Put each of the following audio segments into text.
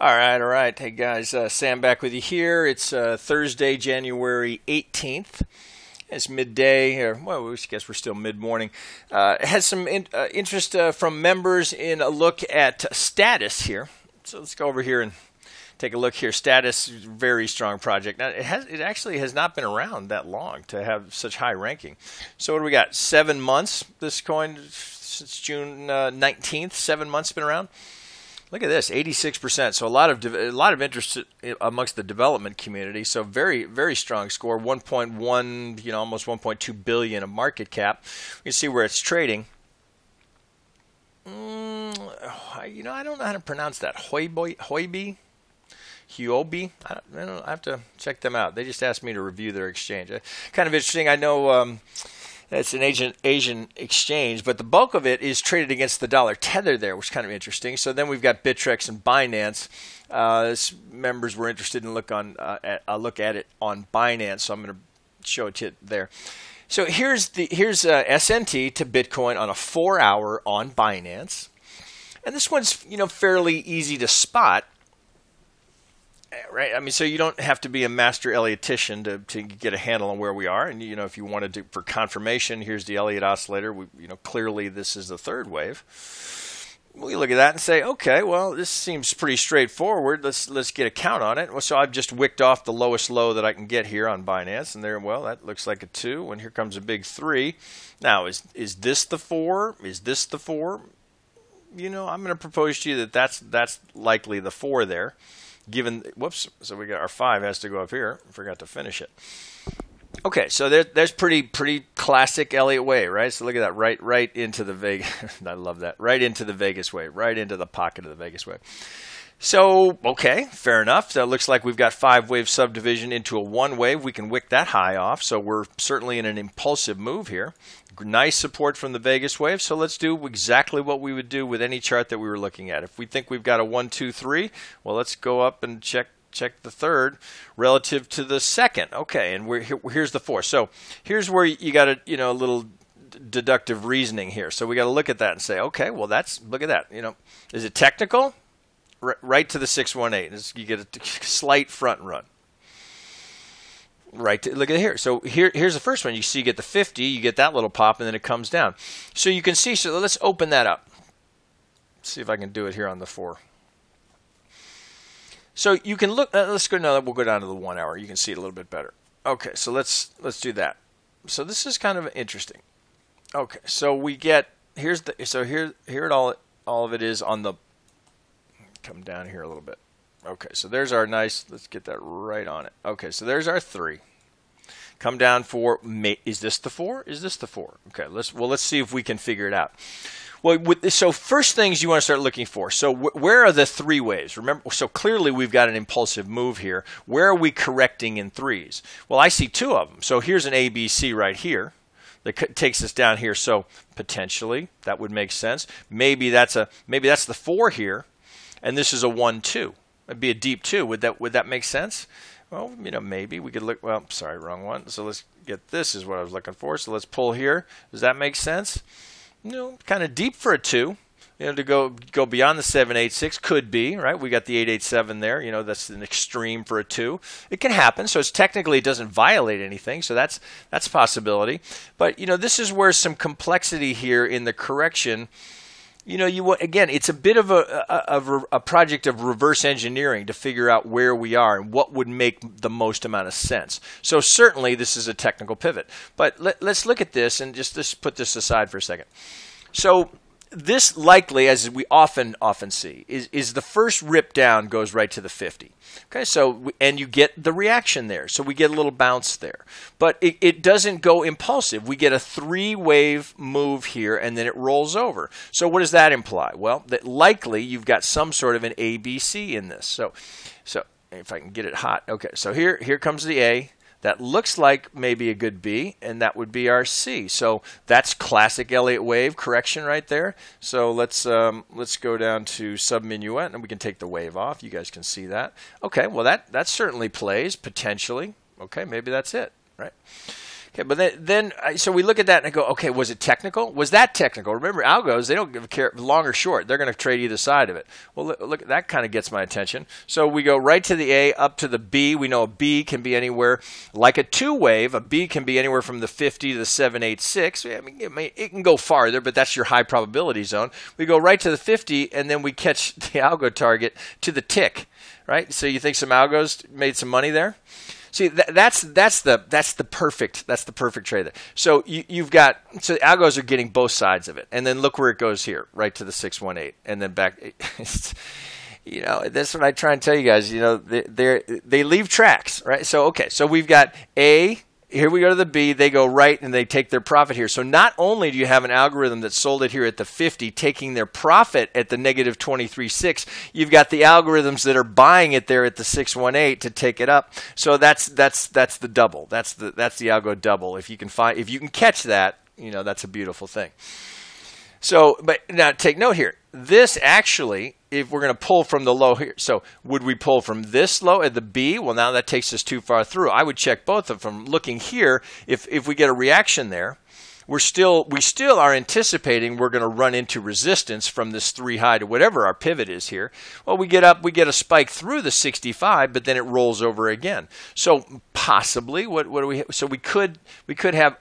All right. Hey guys, Sam back with you here. It's Thursday, January 18th. It's midday, or well, I guess we're still mid-morning. Has some interest from members in a look at status here. So let's go over here and take a look here. Status, very strong project. Now it actually has not been around that long to have such high ranking. So what do we got? 7 months. This coin since June 19th. 7 months been around. Look at this, 86%. So a lot of interest amongst the development community. So very strong score. 1.1, almost 1.2 billion of market cap. You can see where it's trading. I don't know how to pronounce that. Huobi. I have to check them out. They just asked me to review their exchange. Kind of interesting. I know. It's an Asian exchange, but the bulk of it is traded against the dollar tether there, which is kind of interesting. So then we've got Bittrex and Binance. Members were interested in look at it on Binance, so I'm going to show it to you there. So here's SNT to Bitcoin on a 4-hour on Binance, and this one's fairly easy to spot. Right, I mean, so you don't have to be a master Elliottician to get a handle on where we are. And if you wanted to, for confirmation, here's the Elliott oscillator. Clearly this is the third wave. We look at that and say, okay, well, this seems pretty straightforward. Let's get a count on it. So I've just wicked off the lowest low that I can get here on Binance, and there, well, that looks like a 2. And here comes a big 3. Now, is this the 4? Is this the 4? I'm going to propose to you that that's likely the 4 there. Given, whoops, so we got our 5 has to go up here. Forgot to finish it. Okay, so there's pretty classic Elliott wave, right? So look at that, right into the Vegas. I love that. Right into the Vegas wave, right into the pocket of the Vegas wave. So, okay, fair enough. So it looks like we've got 5-wave subdivision into a 1-wave. We can wick that high off, so we're certainly in an impulsive move here. Nice support from the Vegas wave, so let's do exactly what we would do with any chart that we were looking at. If we think we've got a 1, 2, 3, well, let's go up and check the third relative to the second. Okay, and here's the 4. So here's where you got a little deductive reasoning here. So we got to look at that and say, okay, well, look at that. Is it technical? Right to the 618. You get a slight front run. Right, look at here. So here's the first one. You see, you get the 50, you get that little pop, and then it comes down. So you can see. So let's open that up. See if I can do it here on the 4. So you can look. Let's go. No, we'll go down to the 1 hour. You can see it a little bit better. Okay, so let's do that. So this is kind of interesting. Okay, so we get here it all of it is on the. Come down here a little bit. Okay, so there's our nice, let's get that right on it. Okay, so there's our 3. Come down for, is this the 4? Is this the 4? Okay, let's see if we can figure it out. Well, so first things you want to start looking for. So where are the 3 waves? Remember, so clearly we've got an impulsive move here. Where are we correcting in 3s? Well, I see 2 of them. So here's an ABC right here that takes us down here. So potentially that would make sense. Maybe that's the 4 here, and this is a 1, 2. It'd be a deep 2. Would that make sense? Well, maybe we could look. Well, sorry, wrong one. So let's get this is what I was looking for. So let's pull here. Does that make sense? Kind of deep for a 2. To go beyond the 786 could be, right? We got the 887 there. That's an extreme for a 2. It can happen. So it's technically it doesn't violate anything. So that's a possibility. But this is where some complexity here in the correction. Again, it's a bit of a project of reverse engineering to figure out where we are and what would make the most amount of sense. So certainly this is a technical pivot. But let's look at this and just put this aside for a second. So this likely, as we often see, is the first rip down goes right to the 50. Okay, so and you get the reaction there. So we get a little bounce there. But it doesn't go impulsive. We get a 3-wave move here, and then it rolls over. So what does that imply? Well, that likely you've got some sort of an ABC in this. So if I can get it hot. Okay, so here comes the A. That looks like maybe a good B, and that would be our C. So that's classic Elliott wave correction right there. So let's go down to subminuet, and we can take the wave off. You guys can see that. Okay, well that certainly plays potentially. Okay, maybe that's it, right? Okay, but so we look at that and go, okay, was it technical? Was that technical? Remember, algos, they don't give a care long or short. They're going to trade either side of it. Well, look, that kind of gets my attention. So we go right to the A, up to the B. We know a B can be anywhere, like a two-wave, a B can be anywhere from the 50 to the 786. I mean, it can go farther, but that's your high probability zone. We go right to the 50, and then we catch the algo target to the tick, right? So you think some algos made some money there? See, that's the perfect trade there. So you've got, so the algos are getting both sides of it, and then look where it goes here, right to the 618, and then back. You know, that's what I try and tell you guys. You know, they leave tracks, right? So okay, so we've got A. Here we go to the B, they go right and they take their profit here. So not only do you have an algorithm that sold it here at the 50, taking their profit at the negative 23.6, you've got the algorithms that are buying it there at the 618 to take it up. So that's the double. That's the algo double. If you can catch that, you know, that's a beautiful thing. So, but now take note here. This actually, if we're going to pull from the low here, so would we pull from this low at the B? Well, now that takes us too far through. I would check both of them. Looking here, if we get a reaction there, we still are anticipating we're going to run into resistance from this 3 high to whatever our pivot is here. Well, we get a spike through the 65, but then it rolls over again. So possibly, what do we? So we could have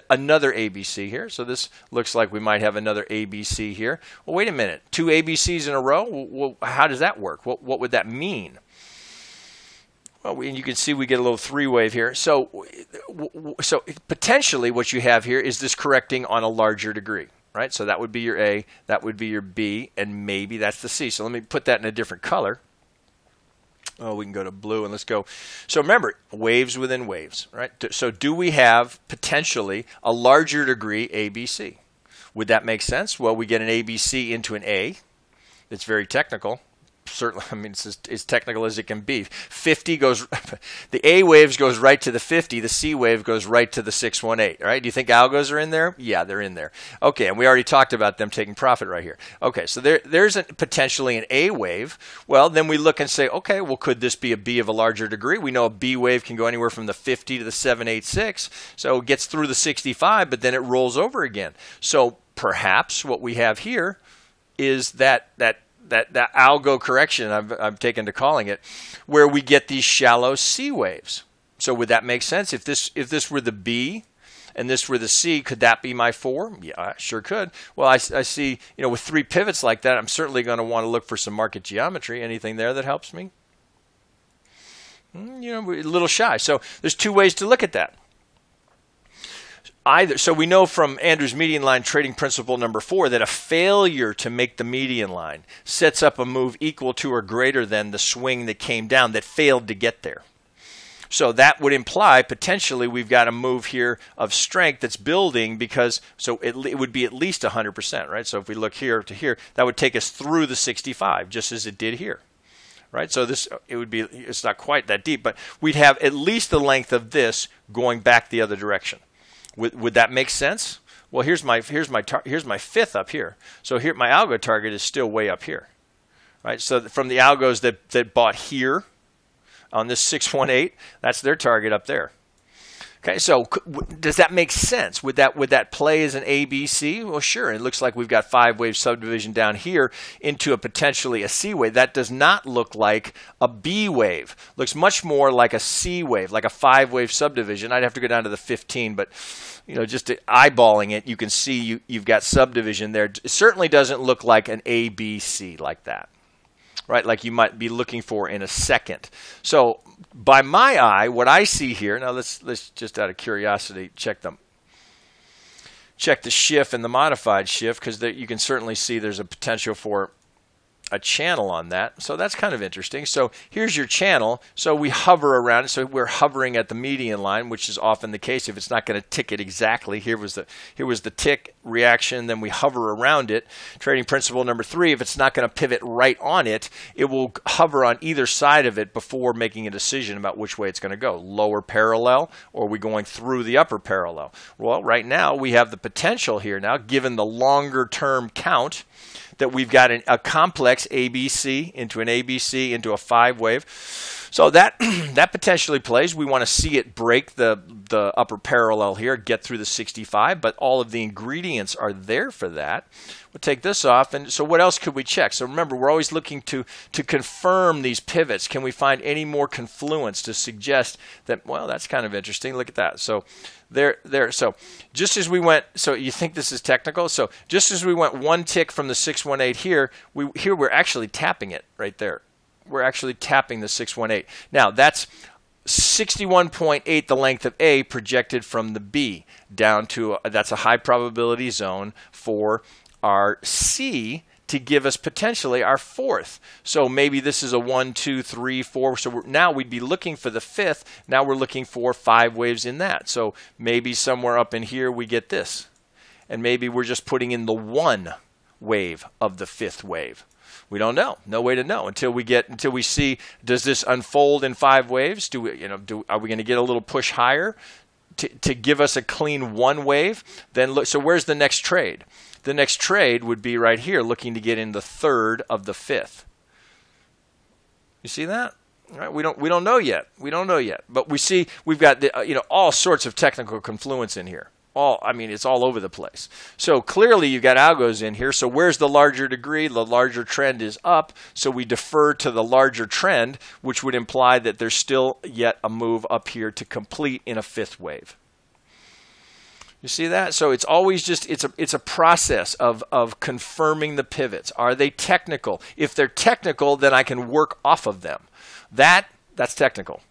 another ABC here. So this looks like we might have another ABC here. Well, wait a minute, 2 ABCs in a row. Well, how does that work? What would that mean? Well, you can see we get a little 3-wave here. So potentially what you have here is this correcting on a larger degree, right? So that would be your A, that would be your B, and maybe that's the C. So let me put that in a different color. Oh, we can go to blue and let's go. So remember, waves within waves, right? So do we have potentially a larger degree ABC? Would that make sense? Well, we get an ABC into an A. It's very technical. Certainly, I mean, it's as technical as it can be. 50 goes, the A waves goes right to the 50. The C wave goes right to the 618. Right? Do you think algos are in there? Yeah, they're in there. Okay, and we already talked about them taking profit right here. Okay, so there's potentially an A wave. Well, then we look and say, okay, well, could this be a B of a larger degree? We know a B wave can go anywhere from the 50 to the 786. So it gets through the 65, but then it rolls over again. So perhaps what we have here is that algo correction I've taken to calling it, where we get these shallow C waves. So would that make sense? If this were the B and this were the C, could that be my 4? Yeah, sure could. Well, I see, you know, with 3 pivots like that, I'm certainly going to want to look for some market geometry. Anything there that helps me? You know, we're a little shy. So there's 2 ways to look at that. So we know from Andrew's median line trading principle number 4 that a failure to make the median line sets up a move equal to or greater than the swing that came down that failed to get there. So that would imply potentially we've got a move here of strength that's building, because so it would be at least 100%, right? So if we look here to here, that would take us through the 65 just as it did here. Right, so it's not quite that deep, but we'd have at least the length of this going back the other direction. Would that make sense? Well, here's my 5th up here. So here my algo target is still way up here, right? So from the algos that bought here on this 618, that's their target up there. Okay, so does that make sense? Would that play as an ABC? Well, sure. It looks like we've got 5-wave subdivision down here into a potentially a C wave. That does not look like a B wave. Looks much more like a C wave, like a 5-wave subdivision. I'd have to go down to the 15, but you know, just eyeballing it, you can see you've got subdivision there. It certainly doesn't look like an ABC like that, right? Like you might be looking for in a second. So by my eye, what I see here, now let's just out of curiosity check the shift and the modified shift, because you can certainly see there's a potential for a channel on that. So that's kind of interesting. So here's your channel. So we hover around it. So we're hovering at the median line, which is often the case if it's not going to tick it exactly. Here was the tick reaction, then we hover around it. Trading principle number 3, if it's not going to pivot right on it, it will hover on either side of it before making a decision about which way it's going to go. Lower parallel, or are we going through the upper parallel? Well, right now we have the potential here now, given the longer term count, that we've got a complex ABC into an ABC into a 5-wave. So that that potentially plays. We want to see it break the upper parallel here, get through the 65, but all of the ingredients are there for that. We'll take this off, and so what else could we check? So remember, we're always looking to confirm these pivots. Can we find any more confluence to suggest that, well, that's kind of interesting. Look at that. So there. So just as we went, so you think this is technical? So just as we went one tick from the 618 here, we're actually tapping it right there. We're actually tapping the 618. Now that's 61.8 the length of A projected from the B down to that's a high probability zone for our C to give us potentially our fourth. So maybe this is a 1, 2, 3, 4. So now we'd be looking for the fifth. Now we're looking for 5 waves in that. So maybe somewhere up in here we get this. And maybe we're just putting in the 1 wave of the 5th wave. We don't know. No way to know until we see, does this unfold in 5 waves? Are we going to get a little push higher to give us a clean 1 wave? Then look. So where's the next trade? The next trade would be right here, looking to get in the 3rd of the 5th. You see that? All right, we don't know yet. We don't know yet. But we see we've got all sorts of technical confluence in here. It's all over the place. So clearly you've got algos in here. So where's the larger degree? The larger trend is up. So we defer to the larger trend, which would imply that there's still yet a move up here to complete in a 5th wave. You see that? So it's always just it's a process of confirming the pivots. Are they technical? If they're technical, then I can work off of them. That's technical.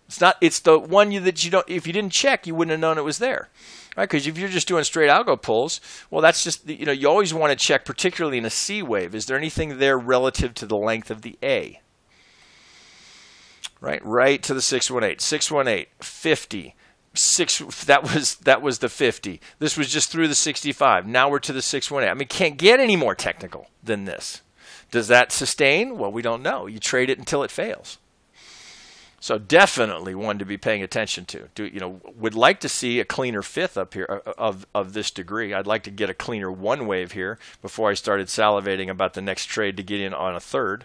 It's the one that you don't. If you didn't check, you wouldn't have known it was there, right? Because if you're just doing straight algo pulls, well, that's just you always want to check, particularly in a C wave. Is there anything there relative to the length of the A? Right to the 618, 618, 50. That was the 50. This was just through the 65. Now we're to the 618. Can't get any more technical than this. Does that sustain? Well, we don't know. You trade it until it fails. So definitely one to be paying attention to. Would like to see a cleaner 5th up here of this degree. I'd like to get a cleaner 1 wave here before I started salivating about the next trade to get in on a 3rd.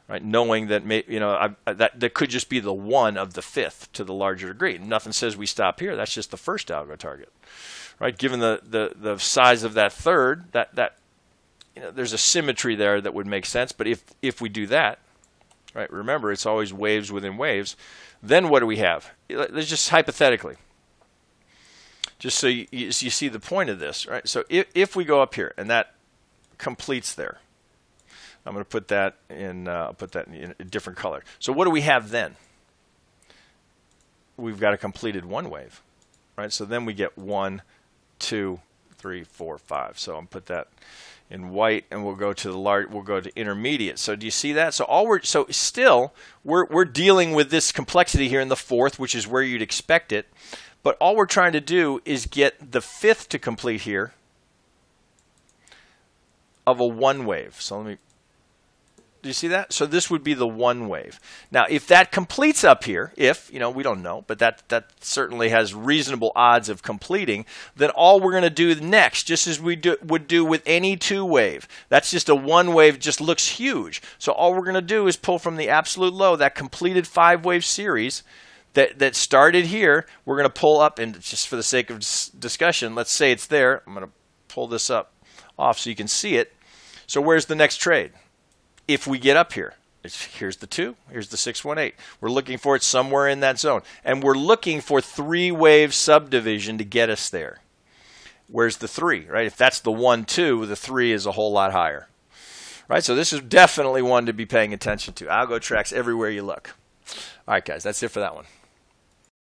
Right, knowing that that could just be the 1 of the 5th to the larger degree. Nothing says we stop here. That's just the first algo target, right? Given the size of that 3rd, that there's a symmetry there that would make sense. But if we do that, right? Remember, it's always waves within waves. Then what do we have? Let's just hypothetically, just so you see the point of this, right? So if we go up here and that completes there. I'm going to put that in a different color. So what do we have then? We've got a completed 1 wave, right? So then we get 1, 2, 3, 4, 5. So I'm put that in white, and we'll go to the large. We'll go to intermediate. So do you see that? So we're dealing with this complexity here in the 4th, which is where you'd expect it. But all we're trying to do is get the 5th to complete here of a 1 wave. So let me. Do you see that? So this would be the 1 wave. Now, if that completes up here, we don't know, but that certainly has reasonable odds of completing, then all we're going to do next, just as we would do with any 2 wave, that's just a 1 wave, just looks huge. So all we're going to do is pull from the absolute low, that completed 5 wave series that started here. We're going to pull up, and just for the sake of discussion, let's say it's there. I'm going to pull this up off so you can see it. So where's the next trade? If we get up here, here's the 2, here's the 618. We're looking for it somewhere in that zone. And we're looking for 3-wave subdivision to get us there. Where's the 3, right? If that's the 1, 2, the 3 is a whole lot higher. Right? So this is definitely one to be paying attention to. Algo tracks everywhere you look. All right, guys, that's it for that one.